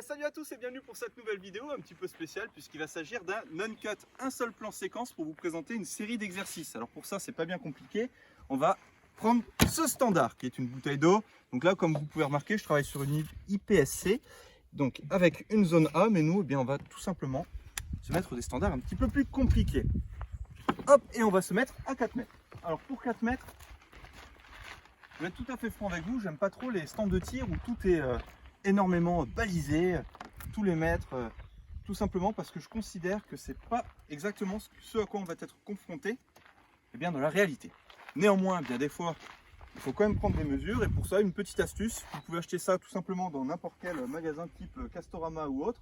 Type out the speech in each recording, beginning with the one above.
Salut à tous et bienvenue pour cette nouvelle vidéo un petit peu spéciale puisqu'il va s'agir d'un non-cut, un seul plan séquence pour vous présenter une série d'exercices. Alors pour ça c'est pas bien compliqué, on va prendre ce standard qui est une bouteille d'eau. Donc là comme vous pouvez remarquer je travaille sur une IPSC, donc avec une zone A, mais nous on va tout simplement se mettre des standards un petit peu plus compliqués. Hop, et on va se mettre à 4 mètres. Alors pour 4 mètres, je vais être tout à fait franc avec vous, j'aime pas trop les stands de tir où tout est énormément balisé, tous les mètres, tout simplement parce que je considère que c'est pas exactement ce à quoi on va être confronté dans la réalité. Néanmoins, bien des fois, il faut quand même prendre des mesures et pour ça, une petite astuce, vous pouvez acheter ça tout simplement dans n'importe quel magasin type Castorama ou autre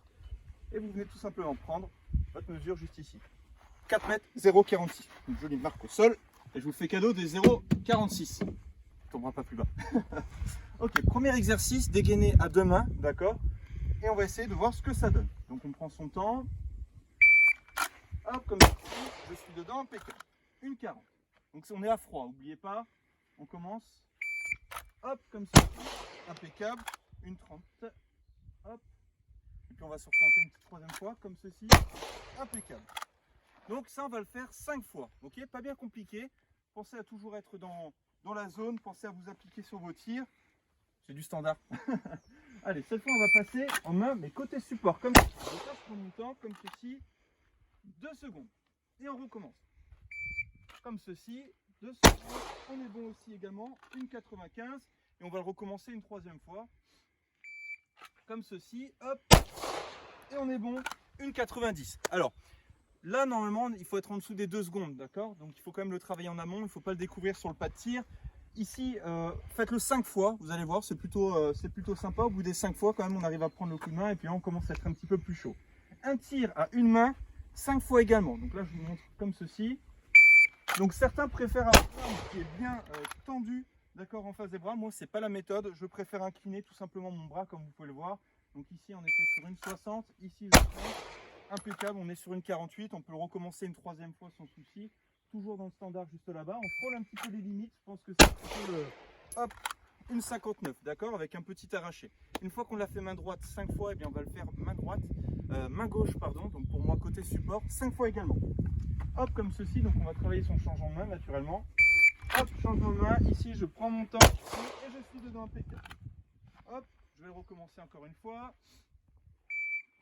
et vous venez tout simplement prendre votre mesure juste ici. 4 mètres 0,46, une jolie marque au sol et je vous fais cadeau des 0,46. On tombera pas plus bas. Ok, premier exercice, dégainer à deux mains, d'accord? Et on va essayer de voir ce que ça donne. Donc on prend son temps. Hop, comme ça, je suis dedans, impeccable. Une 40. Donc on est à froid, n'oubliez pas. On commence. Hop, comme ça, impeccable. Une 30. Hop. Et puis on va se retenter une petite troisième fois, comme ceci. Impeccable. Donc ça, on va le faire 5 fois. Ok, pas bien compliqué. Pensez à toujours être dans la zone. Pensez à vous appliquer sur vos tirs. C'est du standard. Allez, cette fois, on va passer en main, mais côté support, comme ceci. Donc là, je prends mon temps, comme ceci, 2 secondes. Et on recommence. Comme ceci, 2 secondes. On est bon aussi également, une 95. Et on va le recommencer une troisième fois. Comme ceci, hop. Et on est bon, une 90. Alors, là, normalement, il faut être en dessous des 2 secondes, d'accord? Donc, il faut quand même le travailler en amont. Il ne faut pas le découvrir sur le pas de tir. Ici, faites-le 5 fois, vous allez voir, c'est plutôt sympa. Au bout des 5 fois, quand même, on arrive à prendre le coup de main et puis là, on commence à être un petit peu plus chaud. Un tir à une main, 5 fois également. Donc là, je vous montre comme ceci. Donc certains préfèrent avoir l'arme qui est bien tendue, d'accord, en face des bras. Moi, c'est pas la méthode. Je préfère incliner tout simplement mon bras, comme vous pouvez le voir. Donc ici, on était sur une 60. Ici, je prends. Impeccable, on est sur une 48. On peut le recommencer une troisième fois sans souci. Toujours dans le standard juste là-bas. On frôle un petit peu les limites. Je pense que c'est plutôt le, hop, une 59, d'accord, avec un petit arraché. Une fois qu'on l'a fait main droite 5 fois, on va le faire main droite, main gauche, pardon. Donc pour moi, côté support, 5 fois également. Hop, comme ceci. Donc on va travailler son changement de main naturellement. Hop, changement de main. Ici, je prends mon temps et je suis dedans impeccable. Hop, je vais le recommencer encore une fois.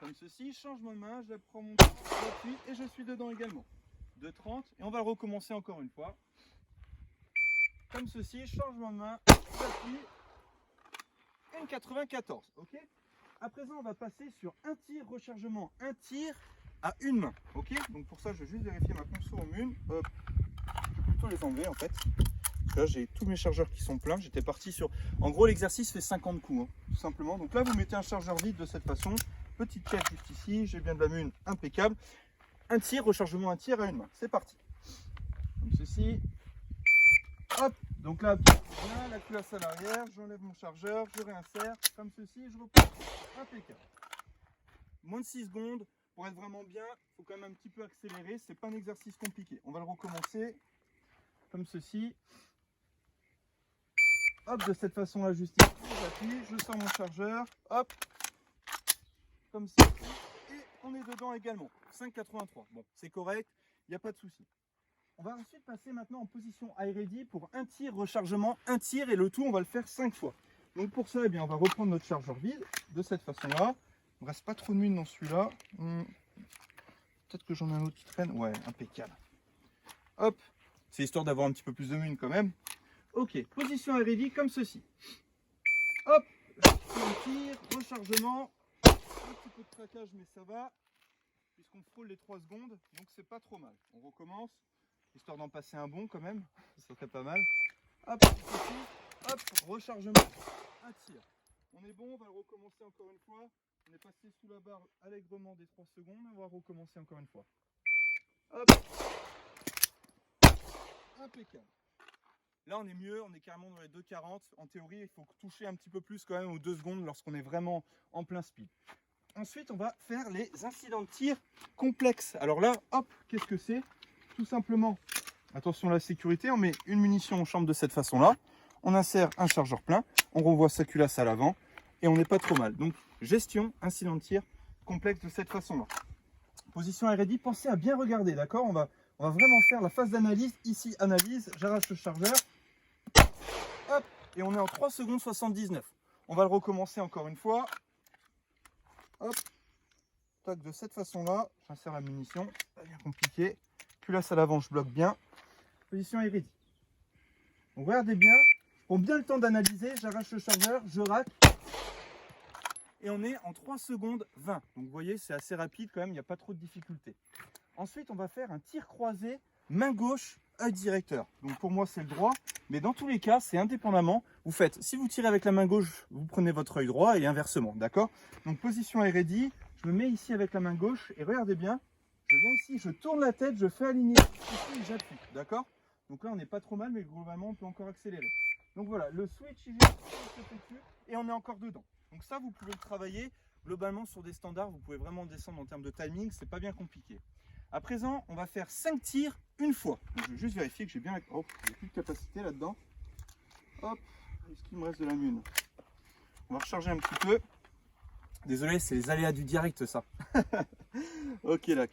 Comme ceci, changement de main, je prends mon temps, j'appuie et je suis dedans également. 2,30 et on va le recommencer encore une fois. Comme ceci, changement de main, j'appuie, une 94, ok? À présent, on va passer sur un tir, rechargement, un tir à une main, ok? Donc pour ça, je vais juste vérifier ma conso en une. Hop. Je vais plutôt les enlever en fait. Parce que là, j'ai tous mes chargeurs qui sont pleins. J'étais parti sur... En gros, l'exercice fait 50 coups, hein, tout simplement. Donc là, vous mettez un chargeur vide de cette façon. Petite check juste ici, j'ai bien de la mune, impeccable. Un tir, rechargement, un tir à une main. C'est parti. Comme ceci. Hop. Donc là, bien, la culasse à l'arrière. J'enlève mon chargeur, je réinsère. Comme ceci, je reprends. Impeccable. Moins de 6 secondes. Pour être vraiment bien, il faut quand même un petit peu accélérer. C'est pas un exercice compliqué. On va le recommencer. Comme ceci. Hop, de cette façon-là, juste ici. J'appuie, je sors mon chargeur. Hop. Comme ça. Et on est dedans également. 5,83. Bon, c'est correct, il n'y a pas de souci. On va ensuite passer maintenant en position high ready pour un tir, rechargement, un tir et le tout, on va le faire 5 fois. Donc pour ça, on va reprendre notre chargeur vide de cette façon-là. Il ne reste pas trop de mine dans celui-là. Peut-être que j'en ai un autre qui traîne. Ouais, impeccable. Hop, c'est histoire d'avoir un petit peu plus de mine quand même. Ok, position high ready comme ceci. Hop, un tir, rechargement. Un petit peu de craquage, mais ça va. Puisqu'on frôle les 3 secondes, donc c'est pas trop mal. On recommence, histoire d'en passer un bon quand même, ça serait pas mal. Hop, ici, hop, rechargement, un tir. On est bon, on va le recommencer encore une fois. On est passé sous la barre allègrement des 3 secondes, on va recommencer encore une fois. Hop, impeccable. Là on est mieux, on est carrément dans les 2,40. En théorie, il faut toucher un petit peu plus quand même aux 2 secondes lorsqu'on est vraiment en plein speed. Ensuite, on va faire les incidents de tir complexes. Alors là, hop, qu'est-ce que c'est? Tout simplement, attention à la sécurité, on met une munition en chambre de cette façon-là. On insère un chargeur plein, on renvoie sa culasse à l'avant. et on n'est pas trop mal. Donc gestion, incident de tir complexe de cette façon-là. Position ready, pensez à bien regarder, d'accord, on va vraiment faire la phase d'analyse. Ici, analyse, j'arrache le chargeur. Hop, et on est en 3 secondes 79. On va le recommencer encore une fois. Hop, tac, de cette façon-là, j'insère la munition, pas bien compliqué. Culasse à l'avant, je bloque bien. Position ready. Donc regardez bien, je prends bien le temps d'analyser, j'arrache le chargeur, je rack. Et on est en 3 secondes 20. Donc vous voyez, c'est assez rapide quand même, il n'y a pas trop de difficultés. Ensuite, on va faire un tir croisé, main gauche, œil directeur. Donc pour moi, c'est le droit, mais dans tous les cas, c'est indépendamment. Vous faites, si vous tirez avec la main gauche, vous prenez votre œil droit et inversement, d'accord? Donc position est ready, je me mets ici avec la main gauche et regardez bien, je viens ici, je tourne la tête, je fais aligner ici et j'appuie, d'accord? Donc là, on n'est pas trop mal, mais globalement, on peut encore accélérer. Donc voilà, le switch, il s'effectue et on est encore dedans. Donc ça, vous pouvez le travailler globalement sur des standards, vous pouvez vraiment descendre en termes de timing, c'est pas bien compliqué. À présent, on va faire 5 tirs une fois. Donc, je vais juste vérifier que j'ai bien... Oh, j'ai plus de capacité là-dedans. Hop, est-ce qu'il me reste de la mune? On va recharger un petit peu. Désolé, c'est les aléas du direct, ça. Ok, là.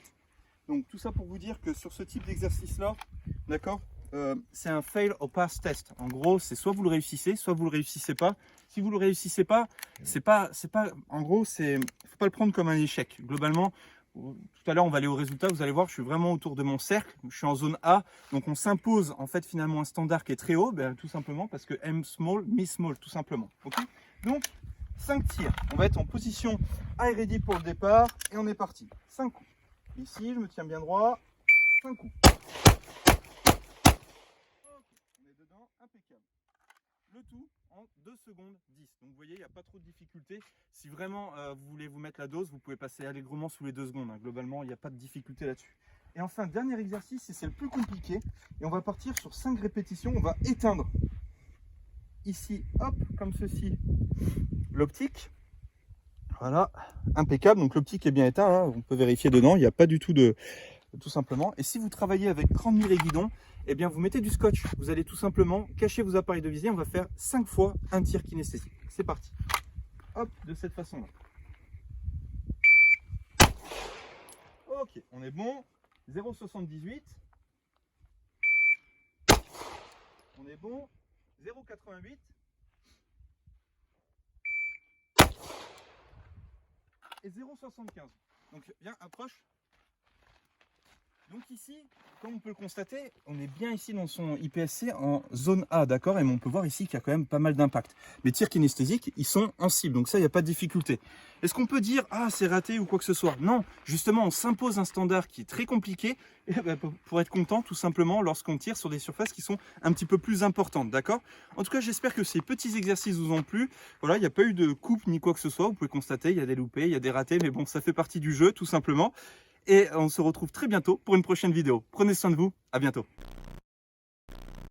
Donc tout ça pour vous dire que sur ce type d'exercice-là, d'accord, c'est un fail or pass test. En gros, c'est soit vous le réussissez, soit vous le réussissez pas. Si vous le réussissez pas, en gros, faut pas le prendre comme un échec. Globalement, tout à l'heure, on va aller au résultat. Vous allez voir, je suis vraiment autour de mon cercle. Je suis en zone A. Donc, on s'impose en fait finalement un standard qui est très haut, tout simplement parce que aim small, miss small, tout simplement. Ok. Donc, 5 tirs. On va être en position high ready pour le départ et on est parti. 5 coups. Ici, je me tiens bien droit. 5 coups. On est dedans, impeccable. Le tout en 2 secondes 10. Donc vous voyez, il n'y a pas trop de difficulté. Si vraiment vous voulez vous mettre la dose, vous pouvez passer allègrement sous les 2 secondes. Hein. Globalement, il n'y a pas de difficulté là-dessus. Et enfin, dernier exercice, et c'est le plus compliqué. Et on va partir sur 5 répétitions. On va éteindre ici, hop, comme ceci, l'optique. Voilà, impeccable. Donc l'optique est bien éteint. Hein. On peut vérifier dedans. Il n'y a pas du tout de... Tout simplement. Et si vous travaillez avec cran de mire et guidon, eh bien vous mettez du scotch. Vous allez tout simplement cacher vos appareils de visée. On va faire 5 fois un tir kinesthésique. C'est parti. Hop, de cette façon-là. Ok, on est bon. 0,78. On est bon. 0,88. Et 0,75. Donc viens, approche. Donc ici, comme on peut le constater, on est bien ici dans son IPSC en zone A, d'accord? Et on peut voir ici qu'il y a quand même pas mal d'impact. Les tirs kinesthésiques, ils sont en cible, donc ça, il n'y a pas de difficulté. Est-ce qu'on peut dire, ah, c'est raté ou quoi que ce soit? Non, justement, on s'impose un standard qui est très compliqué pour être content, tout simplement, lorsqu'on tire sur des surfaces qui sont un petit peu plus importantes, d'accord? En tout cas, j'espère que ces petits exercices vous ont plu. Voilà, il n'y a pas eu de coupe ni quoi que ce soit. Vous pouvez constater, il y a des loupés, il y a des ratés, mais bon, ça fait partie du jeu, tout simplement. Et on se retrouve très bientôt pour une prochaine vidéo. Prenez soin de vous, à bientôt.